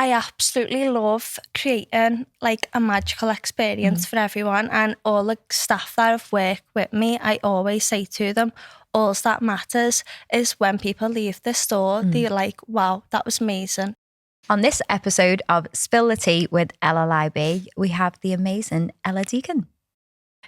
I absolutely love creating like a magical experience for everyone, and all the staff that have worked with me, I always say to them, all that matters is when people leave the store, they're like, wow, that was amazing. On this episode of Spill the Tea with LLIB, we have the amazing Ella Deakin.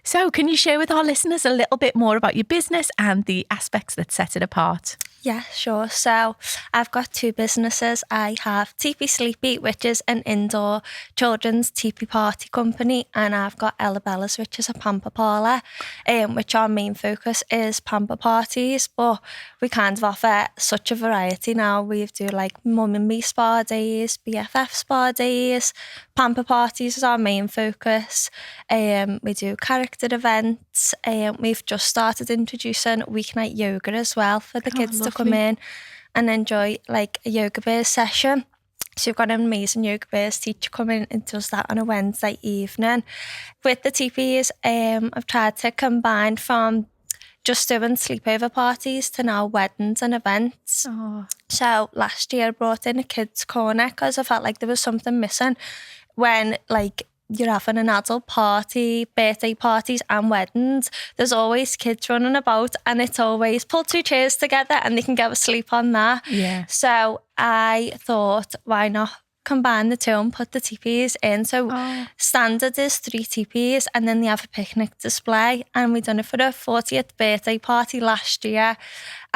So can you share with our listeners a little bit more about your business and the aspects that set it apart? Yeah, sure. So I've got two businesses. I have TeePees Sleepy, which is an indoor children's teepee party company, and I've got Ella Bellas, which is a Pamper Parlour, which our main focus is Pamper parties, but we kind of offer such a variety now. We do like mum and me spa days, BFF spa days, Pamper parties is our main focus. We do character events. We've just started introducing weeknight yoga as well for the kids to come in and enjoy like a yoga bears session. So we've got an amazing yoga bears teacher coming and does that on a Wednesday evening. With the TeePees, I've tried to combine from just doing sleepover parties to now weddings and events. Oh. So last year I brought in a kids corner because I felt like there was something missing when like you're having an adult party, birthday parties and weddings. There's always kids running about, and it's always pull two chairs together and they can go to sleep on that. Yeah. So I thought, why not combine the two and put the TeePees in? So standard is 3 TeePees, and then they have a picnic display, and we done it for the 40th birthday party last year.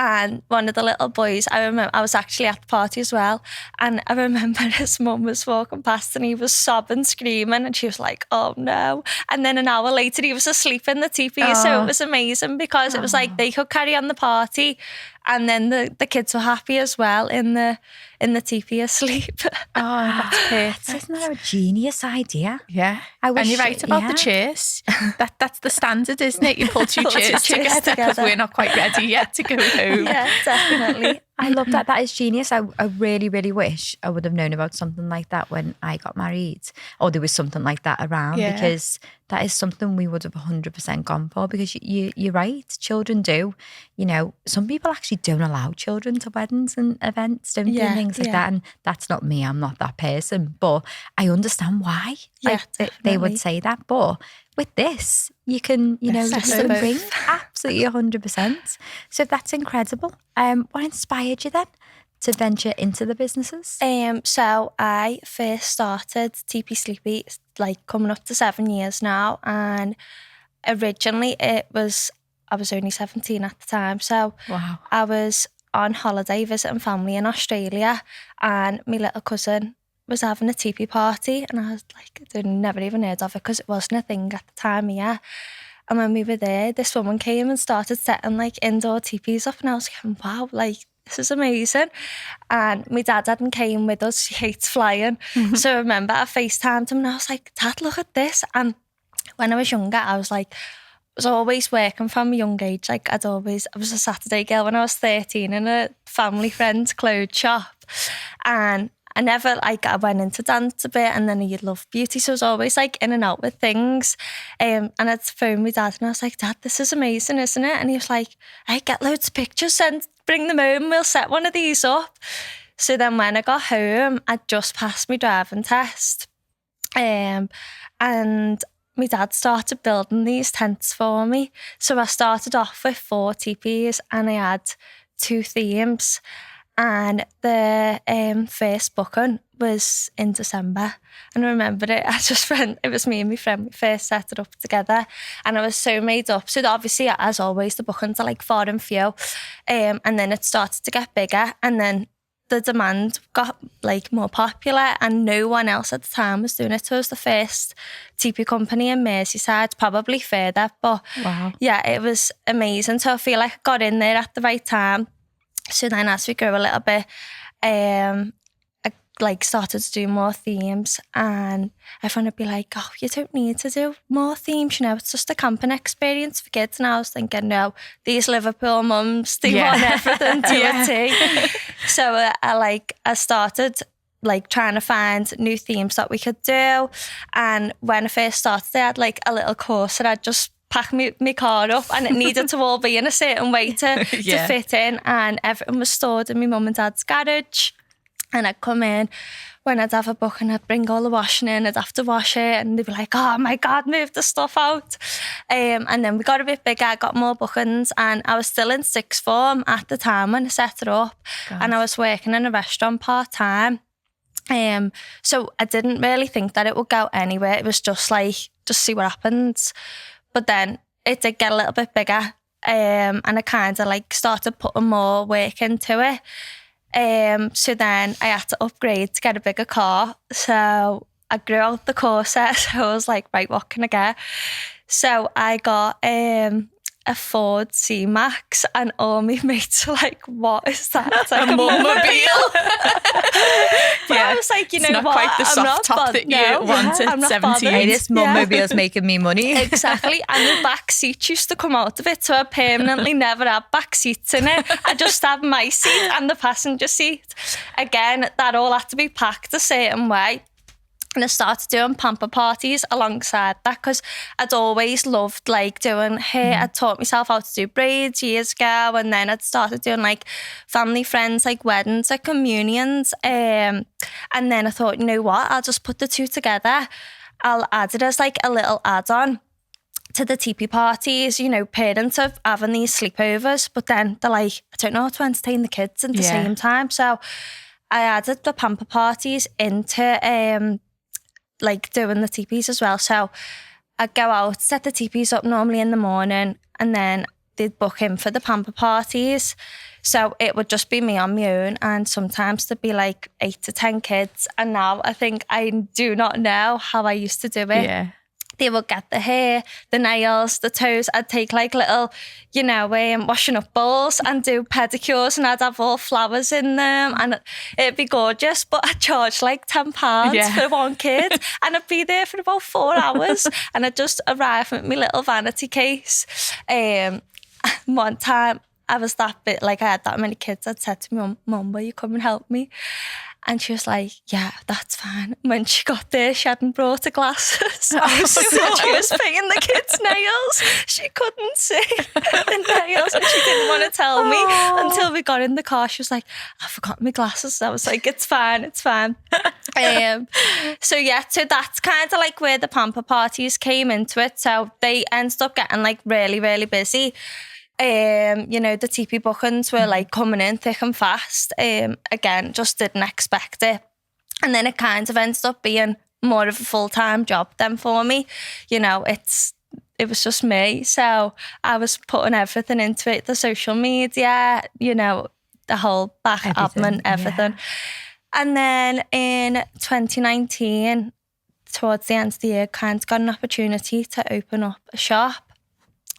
And one of the little boys, I remember, I was actually at the party as well, and I remember his mum was walking past and he was sobbing, screaming, and she was like, oh no. And then an hour later he was asleep in the teepee. So it was amazing because it was like they could carry on the party, and then the kids were happy as well in the teepee asleep. Oh, that's perfect. Isn't that a genius idea? Yeah. I wish, and you're right about the chairs. That's the standard, isn't it? You pull two chairs together because we're not quite ready yet to go home. Yeah, definitely. I love that. That is genius. I really, really wish I would have known about something like that when I got married, or there was something like that around, because that is something we would have 100% gone for, because you're right. Children do, some people actually don't allow children to weddings and events, don't they, and things like that. And that's not me. I'm not that person, but I understand why they would say that. But with this, you can, you can bring absolutely 100%. So that's incredible. What inspired you then to venture into the businesses? So I first started TeePees Sleepy like coming up to 7 years now, and originally I was only 17 at the time. So I was on holiday visiting family in Australia, and my little cousin was having a teepee party, and I was like, I'd never even heard of it because it wasn't a thing at the time here. And when we were there, this woman came and started setting like indoor teepees up, and I was like, wow, like this is amazing. And my dad hadn't came with us. She hates flying. So I remember I FaceTimed him and I was like, Dad, look at this. And when I was younger, I was always working from a young age. Like I was a Saturday girl when I was 13 in a family friend's clothes shop. And I never, I went into dance a bit, and then I loved beauty, so I was always in and out with things. And I'd phone my dad and I was like, Dad, this is amazing, isn't it? And he was like, hey, get loads of pictures and bring them home, we'll set one of these up. So then when I got home, I'd just passed my driving test. And my dad started building these tents for me. So I started off with 4 TeePees, and I had 2 themes. And the first booking was in December. And I remember it, it was me and my friend, we first set it up together. And I was so made up. So obviously, as always, the bookings are far and few. And then it started to get bigger. And then the demand got more popular, and no one else at the time was doing it. So it was the first teepee company in Merseyside, probably further. But yeah, it was amazing. So I feel like I got in there at the right time. So then as we grew a little bit, I started to do more themes, and everyone would be like, oh, you don't need to do more themes, it's just a camping experience for kids. And I was thinking, no, these Liverpool mums, they want everything to a T. So I started trying to find new themes that we could do. And when I first started, I had a little course that I'd just pack my car up, and it needed to all be in a certain way to fit in, and everything was stored in my mum and dad's garage. And I'd come in when I'd have a book and I'd bring all the washing in, I'd have to wash it, and they'd be like, oh my God, move the stuff out. And then we got a bit bigger, I got more bookings, and I was still in sixth form at the time when I set it up. God. And I was working in a restaurant part-time. So I didn't really think that it would go anywhere. It was just like, just see what happens. But then it did get a little bit bigger, and I kind of like started putting more work into it. So then I had to upgrade to get a bigger car. So I grew out the Corsa. So I was like, right, what can I get? So I got a Ford C-Max, and all my mates were like, what is that? It's like a mobile. But I was like, you know not what? Quite the soft top that you wanted at 17. Hey, this mobile's making me money. Exactly. And the back seats used to come out of it, so I permanently never had back seats in it. I just had my seat and the passenger seat. Again, that all had to be packed a certain way. And I started doing Pamper parties alongside that, because I'd always loved like doing hair. I'd taught myself how to do braids years ago, and then I'd started doing like family friends, like weddings, like communions. And then I thought, you know what, I'll just put the two together. I'll add it as like a little add-on to the teepee parties. You know, parents are having these sleepovers, but then they're like, I don't know how to entertain the kids at the same time. So I added the Pamper parties into like doing the TeePees as well. So I'd go out, set the TeePees up normally in the morning, and then they'd book in for the Pamper parties. So it would just be me on my own, and sometimes there'd be like 8 to 10 kids. And now I think I do not know how I used to do it. Yeah. They would get the hair, the nails, the toes. I'd take like little, you know, washing up bowls and do pedicures, and I'd have all flowers in them, and it'd be gorgeous. But I'd charge like £10 for one kid, and I'd be there for about 4 hours, and I'd just arrive with my little vanity case. One time I was that bit, like I had that many kids, I'd said to my mum, will you come and help me? And she was like, yeah, that's fine. When she got there, she hadn't brought her glasses. So she was painting the kids' nails. She couldn't see the nails, and she didn't want to tell me until we got in the car. She was like, I forgot my glasses. I was like, it's fine, it's fine. So yeah, so that's kind of like where the Pamper parties came into it. So they ended up getting like really, really busy. You know, the teepee bookings were like coming in thick and fast. Again, just didn't expect it. And then it kind of ended up being more of a full-time job then for me. You know, it was just me. So I was putting everything into it, the social media, you know, the whole back admin, everything. Yeah. And then in 2019, towards the end of the year, kind of got an opportunity to open up a shop.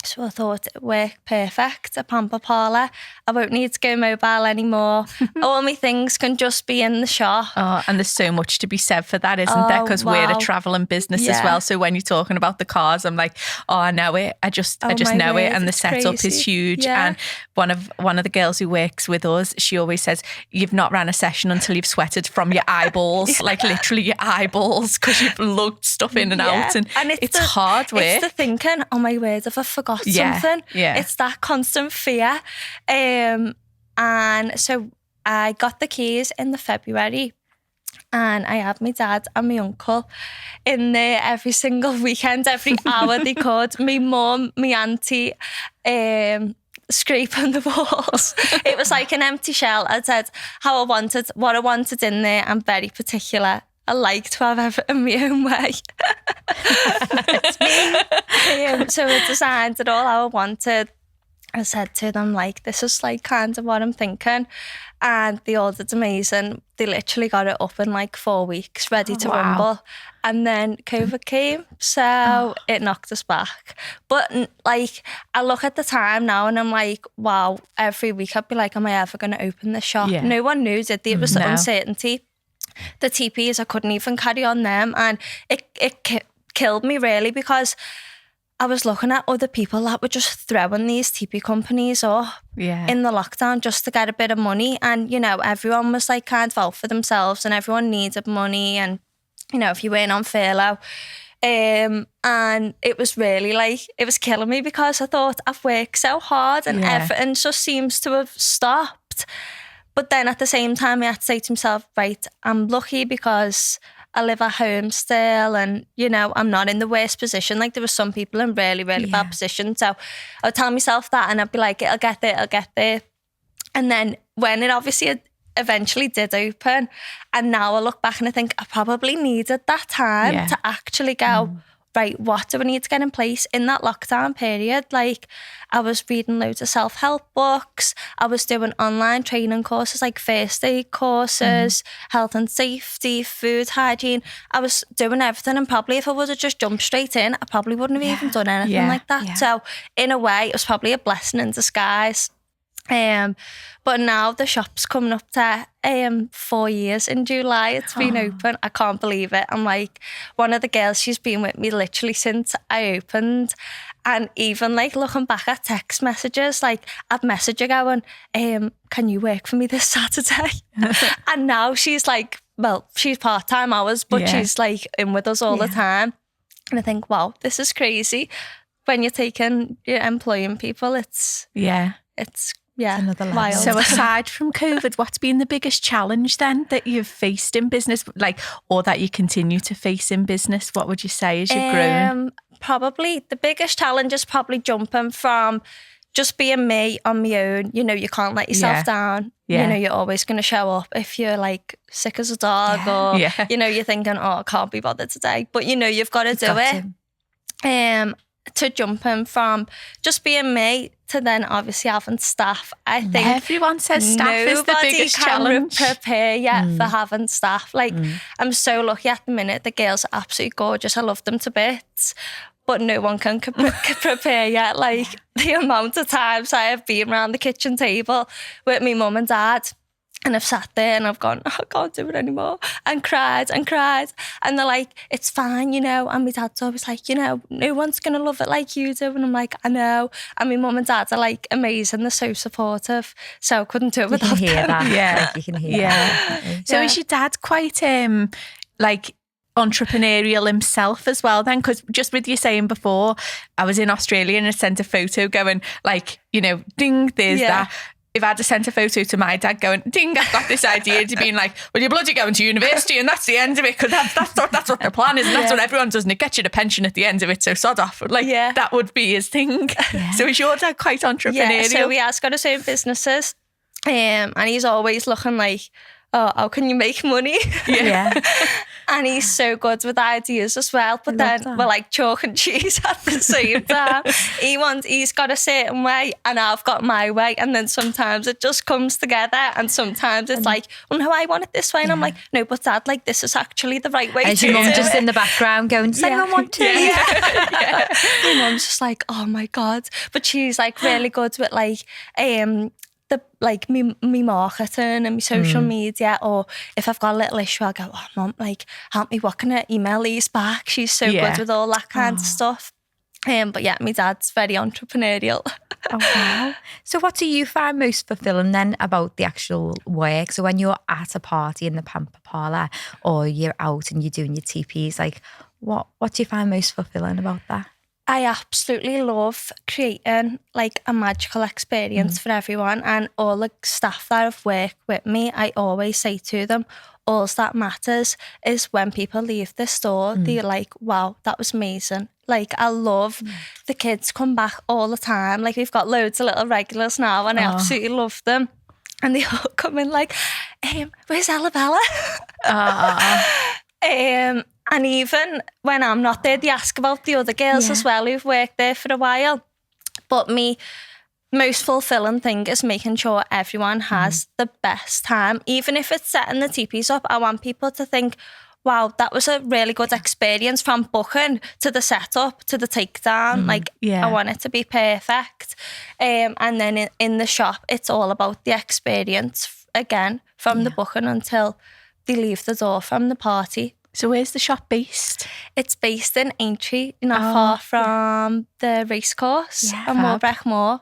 So I thought it worked perfect, a Pamper parlour. I won't need to go mobile anymore. All my things can just be in the shop. Oh, and there's so much to be said for that, isn't there? Because we're a travelling business as well. So when you're talking about the cars, I'm like, oh, I know it. I just know it. And the setup is huge. Yeah. And one of the girls who works with us, she always says, you've not ran a session until you've sweated from your eyeballs, like literally your eyeballs, because you've lugged stuff in and out. And it's hard work. It's the thinking, oh my word, if I forgot something. Yeah. It's that constant fear. And so I got the keys in the February, and I had my dad and my uncle in there every single weekend, every hour they could. My mum, my auntie, scraping the walls. It was like an empty shell. I said what I wanted in there. I'm very particular. I like to have everything my own way. It's me. So I designed it all how I wanted. I said to them, like, this is like kind of what I'm thinking. And they all did amazing. They literally got it up in like 4 weeks, ready to rumble. And then COVID came, so it knocked us back. But like, I look at the time now and I'm like, wow, every week I'd be like, am I ever going to open the shop? Yeah. No one knew, did they? It was the uncertainty. The TeePees, I couldn't even carry on them, and it killed me really, because I was looking at other people that were just throwing these teepee companies up in the lockdown just to get a bit of money, and you know, everyone was like kind of out for themselves, and everyone needed money, and you know, if you weren't on furlough, and it was really like, it was killing me, because I thought I've worked so hard and everything just seems to have stopped. But then at the same time, I had to say to myself, right, I'm lucky because I live at home still, and, you know, I'm not in the worst position. Like, there were some people in really, really bad positions. So I would tell myself that, and I'd be like, it'll get there. And then when it obviously eventually did open, and now I look back and I think I probably needed that time to actually go, right, what do I need to get in place in that lockdown period? Like, I was reading loads of self-help books. I was doing online training courses, like first aid courses, health and safety, food hygiene. I was doing everything, and probably if I would have just jumped straight in, I probably wouldn't have even done anything like that. Yeah. So in a way, it was probably a blessing in disguise. But now the shop's coming up to 4 years in July. It's been open. I can't believe it. I'm like, one of the girls, she's been with me literally since I opened. And even like looking back at text messages, like I'd message her going, can you work for me this Saturday? And now she's like, well, she's part-time hours, but she's like in with us all the time. And I think, wow, this is crazy. When you're employing people, it's another wild. So aside from COVID, what's been the biggest challenge then that you've faced in business, like, or that you continue to face in business? What would you say as you've grown? Probably the biggest challenge is probably jumping from just being me on my own. You know, you can't let yourself down. You know, you're always going to show up if you're like sick as a dog or, you know, you're thinking, I can't be bothered today. But, you know, you've got to do it. To jumping from just being me to then obviously having staff. I think everyone says staff is the biggest challenge. Nobody can prepare for having staff. Like, I'm so lucky at the minute. The girls are absolutely gorgeous. I love them to bits. But no one can prepare yet. Like, the amount of times I have been around the kitchen table with my mum and dad, and I've sat there and I've gone, I can't do it anymore, and cried. And they're like, it's fine, you know. And my dad's always like, you know, no one's going to love it like you do. And I'm like, I know. And my mum and dad are like amazing. They're so supportive. So I couldn't do it without them. Like, you can hear that. So is your dad quite like entrepreneurial himself as well then? Because just with you saying before, I was in Australia and I sent a photo going like, you know, ding, there's that. If I had to send a photo to my dad going, ding, I've got this idea, to being like, well, you're bloody going to university and that's the end of it, because that's what the plan is, and that's what everyone does, and it gets you the pension at the end of it, so sod off. Like, that would be his thing. So is your dad quite entrepreneurial? Yeah, so he has got his own businesses, and he's always looking like, how can you make money? And he's so good with ideas as well. But then we're like chalk and cheese at the same time. He's got a certain way and I've got my way. And then sometimes it just comes together, and sometimes it's like, well, no, I want it this way. And I'm like, no, but Dad, like, this is actually the right way to do it. Your mum just in the background going, does anyone want to? My mum's just like, oh my God. But she's like really good with like, me marketing and my social media, or if I've got a little issue, I'll go, Mum, like, help me, what can I email these back? She's so good with all that kind of stuff. But yeah, my dad's very entrepreneurial. Oh, wow. So what do you find most fulfilling then about the actual work? So when you're at a party in the Pamper Parlour, or you're out and you're doing your TeePees, like, what do you find most fulfilling about that? I absolutely love creating like a magical experience for everyone, and all the staff that have worked with me, I always say to them, all that matters is when people leave the store, they're like, wow, that was amazing. Like, I love the kids come back all the time. Like, we've got loads of little regulars now, and I absolutely love them. And they all come in like, where's Ella Bella? And even when I'm not there, they ask about the other girls as well who've worked there for a while. But me most fulfilling thing is making sure everyone has the best time. Even if it's setting the TeePees up, I want people to think, wow, that was a really good experience, from booking to the setup to the takedown. I want it to be perfect. And then in the shop, it's all about the experience again, from the booking until they leave the door from the party. So where's the shop based? It's based in Aintree, not far from the racecourse on Morbreck Moor.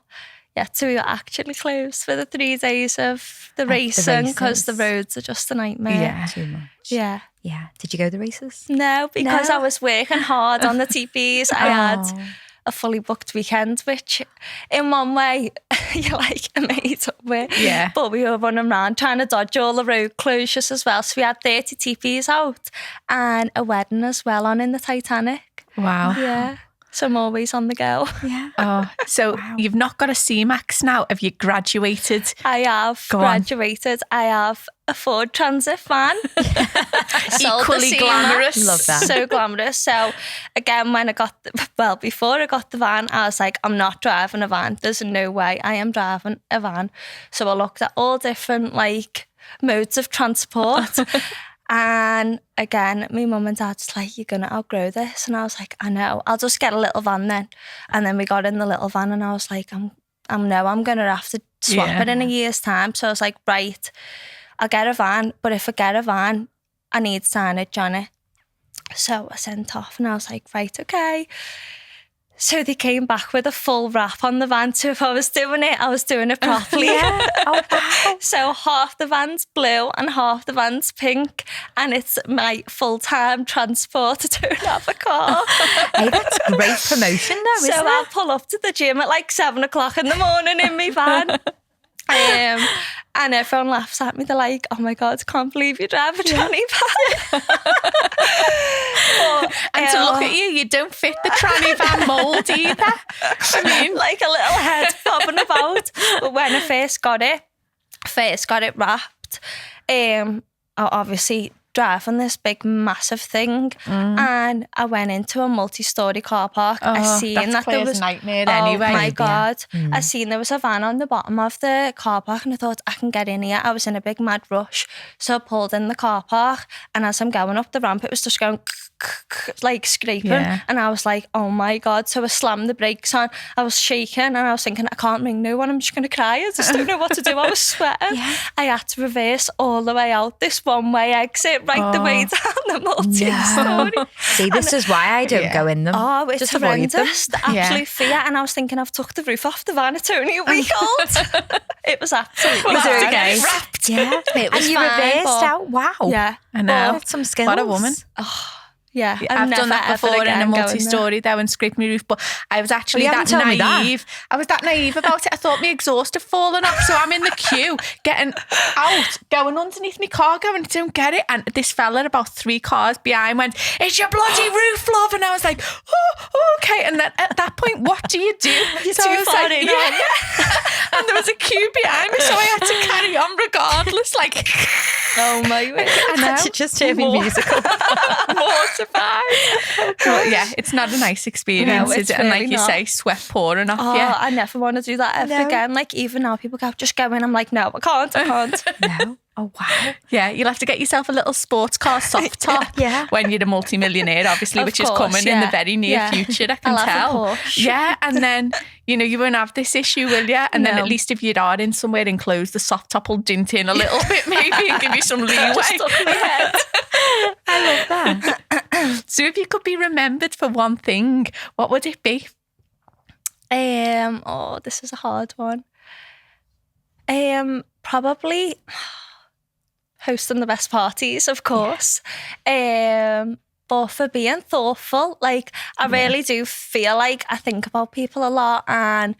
Yeah, so we were actually closed for the 3 days of the racing because the roads are just a nightmare. Yeah, too much. Yeah. Yeah. Did you go to the races? No, because I was working hard on the TeePees. I had a fully booked weekend, which in one way you're like amazed with. Yeah. But we were running around trying to dodge all the road closures as well. So we had 30 TeePees out and a wedding as well on in the Titanic. Wow. Yeah. So I'm always on the go. Yeah. Oh, so you've not got a C-Max now? Have you graduated? I have graduated. I have a Ford Transit van. Equally glamorous. Love that. So glamorous. So again, when I got, before I got the van, I was like, I'm not driving a van. There's no way I am driving a van. So I looked at all different like modes of transport. And again, my mum and dad's like, you're going to outgrow this. And I was like, I know, I'll just get a little van then. And then we got in the little van and I was like, I'm going to have to swap it in a year's time. So I was like, right, I'll get a van. But if I get a van, I need signage on it. So I sent off and I was like, right, okay. So they came back with a full wrap on the van. So if I was doing it properly. Oh, wow. So half the van's blue and half the van's pink. And it's my full-time transport. I don't have a car. Hey, that's great promotion though, isn't it? So I'll pull up to the gym at like 7 o'clock in the morning in my van. And everyone laughs at me. They're like, oh my God, I can't believe you drive a tranny van. And to look at you, you don't fit the tranny van mould either. I mean, like a little head bobbing about. But when I first got it wrapped, I obviously driving this big massive thing and I went into a multi-storey car park. I seen that there was nightmare anyway. Oh my God. I seen there was a van on the bottom of the car park and I thought I can get in here. I was in a big mad rush. So I pulled in the car park and as I'm going up the ramp it was just going like scraping and I was like, oh my God. So I slammed the brakes on. I was shaking and I was thinking I can't ring no one, I'm just going to cry. I just don't know what to do. I was sweating. I had to reverse all the way out this one-way exit right the way down the multi-storey. See, this is why I don't go in them. Oh, it's just avoid them. horrendous. The absolute fear. And I was thinking I've took the roof off the van. It's only a week old. It was absolutely okay. Wrapped. Yeah. It was and you fine, reversed but- out. Wow. Yeah. I know. That's some skills. What a woman. Yeah, I've done that before in a multi-storey though and scraped my roof, but I was actually that naive. I was that naive about it. I thought my exhaust had fallen off, so I'm in the queue getting out, going underneath my car, going, don't get it. And this fella about 3 cars behind went, it's your bloody roof, love. And I was like, oh, okay. And then at that point, what do? You're so too I was far like, in, and there was a queue behind me, so I had to carry on regardless. Like, oh my word. I know. Just turn me musical. Mortified. But yeah, it's not a nice experience, is it? And like you say, sweat pouring off you. I never want to do that ever again. Like even now people go, just go in. I'm like, no, I can't. No. Oh, wow. Yeah, you'll have to get yourself a little sports car soft top when you're a multi-millionaire, obviously, which is coming in the very near future, I can tell. Yeah, and then, you won't have this issue, will you? And then at least if you are in somewhere enclosed, the soft top will dint in a little bit maybe and give you some leeway. Just stuck in my head. I love that. So if you could be remembered for one thing, what would it be? This is a hard one. Probably hosting the best parties, of course. But for being thoughtful, like I really do feel like I think about people a lot and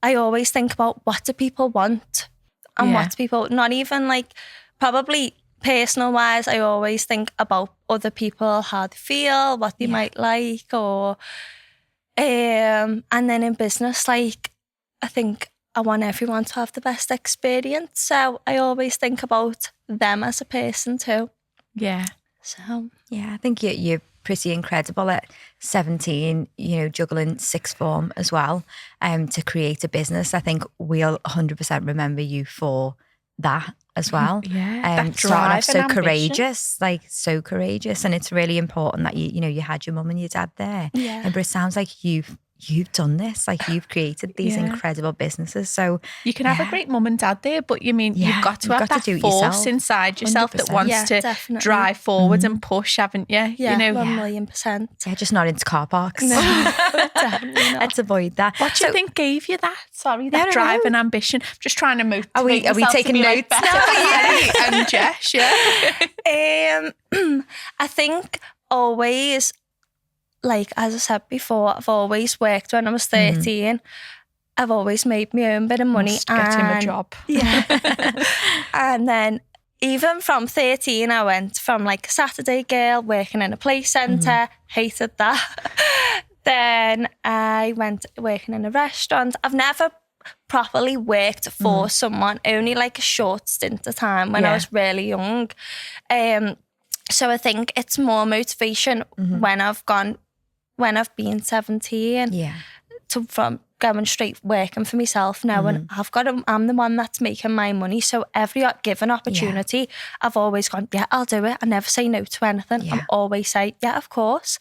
I always think about what do people want and what do people, not even like probably personal wise, I always think about other people, how they feel, what they might like or and then in business, like I think I want everyone to have the best experience. So I always think about them as a person too. Yeah. So yeah, I think you're pretty incredible at 17, juggling sixth form as well, to create a business. I think we'll 100% remember you for that as well. That drive, so and courageous, so courageous. And it's really important that you had your mum and your dad there. Yeah. But it sounds like you've done this, like you've created these incredible businesses. So you can have a great mum and dad there, but you've got to have that do it force yourself. inside yourself 100%. that wants to definitely. drive forward and push, haven't you? Yeah, 1,000,000%. Yeah, just not into car parks. No, definitely not. Let's avoid that. What do you think gave you that? Sorry, that drive and ambition. I'm just trying to motivate Are we taking notes? And Jess, I think always like, as I said before, I've always worked when I was 13. I've always made my own bit of money. Get him a job. Yeah. And then even from 13, I went from like a Saturday girl working in a play centre, hated that. Then I went working in a restaurant. I've never properly worked for someone, only like a short stint of time when I was really young. So I think it's more motivation when I've been 17 from going straight working for myself now, and I'm the one that's making my money. So every given opportunity, I've always gone, yeah, I'll do it. I never say no to anything. Yeah. I'm always say, yeah, of course.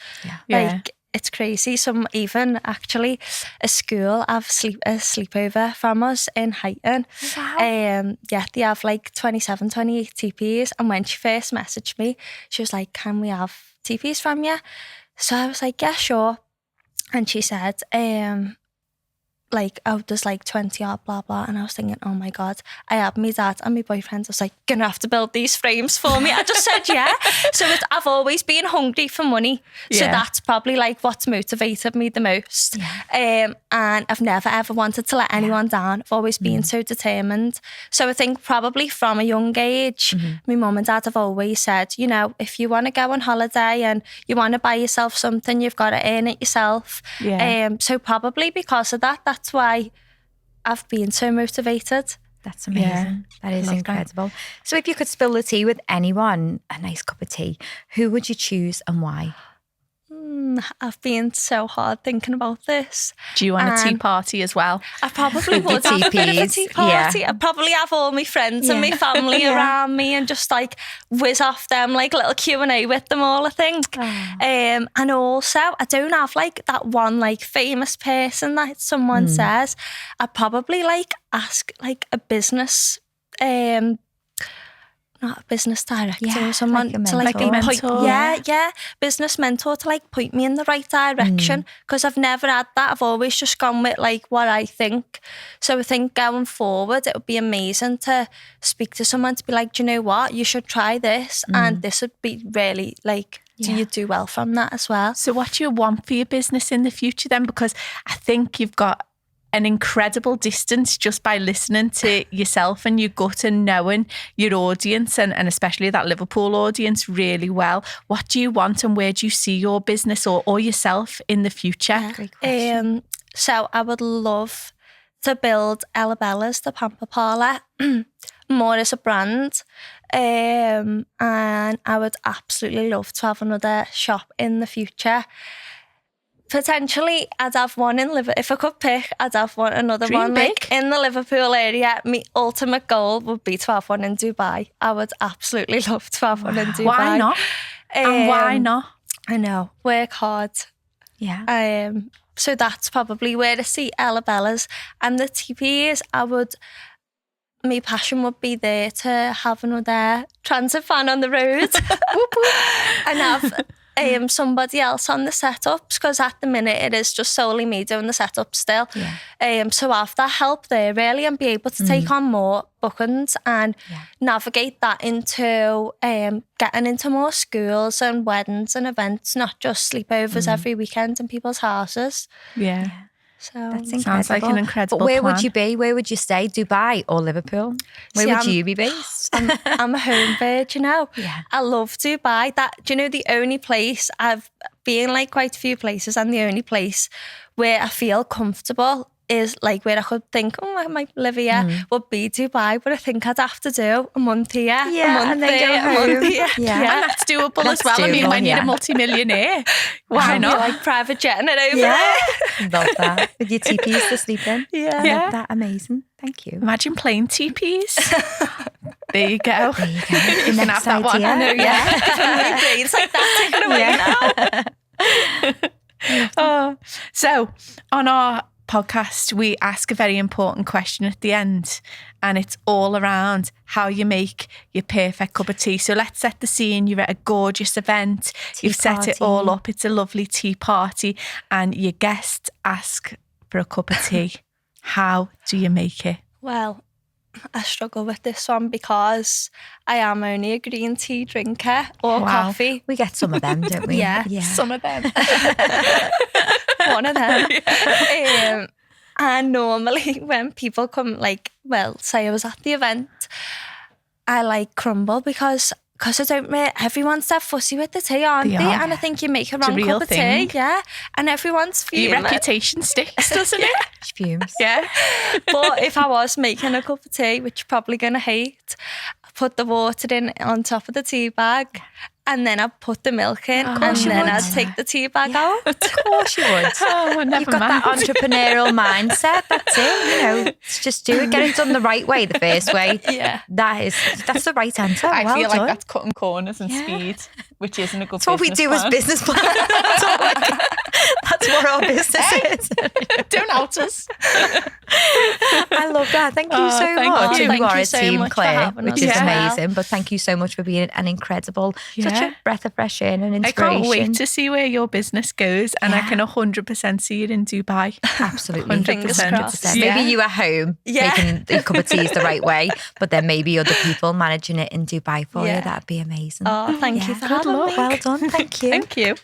Like, it's crazy. Some even actually a school have a sleepover from us in Highton. Wow. They have like 27, 28 TeePees. And when she first messaged me, she was like, can we have TeePees from you? So I was like, yeah, sure. And she said, like, oh, there's like 20 odd, blah, blah. And I was thinking, oh my God, I had my dad and my boyfriend. I was like, gonna have to build these frames for me. I just said, yeah. So I've always been hungry for money. So that's probably like what's motivated me the most. And I've never ever wanted to let anyone down. I've always been so determined. So I think probably from a young age, my mum and dad have always said, you know, if you want to go on holiday and you want to buy yourself something, you've got to earn it yourself. So probably because of that, that's why I've been so motivated. That's amazing. Yeah, that is incredible. So if you could spill the tea with anyone, a nice cup of tea, who would you choose and why? I've been so hard thinking about this. Do you want a tea party as well? I probably would have a bit of a tea party. I'd probably have all my friends and my family around me and just like whiz off them like little Q&A with them all, I think. And also, I don't have like that one like famous person that someone says. I'd probably like ask like a business not a business director or someone like to like point, business mentor to like point me in the right direction, because I've never had that. I've always just gone with like what I think. So I think going forward, it would be amazing to speak to someone to be like, do you know what, you should try this, and this would be really like, do you do well from that as well? So what do you want for your business in the future then? Because I think you've got an incredible distance just by listening to yourself and your gut and knowing your audience and especially that Liverpool audience really well. What do you want and where do you see your business or yourself in the future? Great question. So I would love to build Ella Bella's, the Pamper Parlour, more as a brand. And I would absolutely love to have another shop in the future. Potentially, I'd have one in Liverpool. If I could pick, I'd have another Dream one big. like in the Liverpool area. My ultimate goal would be to have one in Dubai. I would absolutely love to have one in Dubai. Why not? And why not? I know. Work hard. Yeah. So that's probably where I see Ella Bella's. And the TeePees, my passion would be there to have another transit van on the road and have somebody else on the setups, because at the minute it is just solely me doing the setup still. So have that help there really and be able to take on more bookings and navigate that into getting into more schools and weddings and events, not just sleepovers every weekend in people's houses. So that's incredible. Sounds like an incredible But where plan. would you be? Where would you stay? Dubai or Liverpool? Where would you be based? I'm a home bird, you know. I love Dubai. Do you know, the only place I've been like quite a few places, and the only place where I feel comfortable is like where I could think, oh, I might live here, would be Dubai. But I think I'd have to do a month here, a month there, a month here. And that's doable as well. I mean, when you're a multi-millionaire, why not? Like private jetting it over there. Love that. With your TeePees to sleep in. Yeah. Love that. Amazing. Thank you. Imagine playing TeePees. There you go. There you go. You can have that one. I know, My brain's like that taken away now. So on our podcast, we ask a very important question at the end, and it's all around how you make your perfect cup of tea. So let's set the scene. You're at a gorgeous event. You've set it all up. It's a lovely tea party, and your guests ask for a cup of tea. How do you make it? Well, I struggle with this one because I am only a green tea drinker or coffee. We get some of them, don't we? Yeah, some of them. One of them. And normally when people come, like, well, say I was at the event, I like crumble because I don't make, everyone's that fussy with the tea, aren't they? And I think you make a wrong cup of tea, and everyone's fuming. Your reputation sticks, doesn't it? Fumes. Yeah. But if I was making a cup of tea, which you're probably going to hate, I put the water in on top of the tea bag, and then I'd put the milk in, and then I'd take the tea bag out. Of course you would. Oh, never You've got mind. that entrepreneurial mindset. That's it. Just do it. Get it done the right way, the first way. Yeah. That's the right answer. I feel done. like that's cutting corners and speed, which isn't a good That's what we do as business planners. That's what our business is. Don't out us. I love that. Thank you so much. you. You are a so team, much for Claire, having which us is as well. amazing. But thank you so much for being an incredible, such a breath of fresh air and an I inspiration. can't wait to see where your business goes, and I can 100% see it in Dubai. Absolutely. 100%. Maybe you at home making the cup of teas the right way, but then maybe other people managing it in Dubai for you. That'd be amazing. Oh, thank you for having me. Well done. Thank you. Thank you.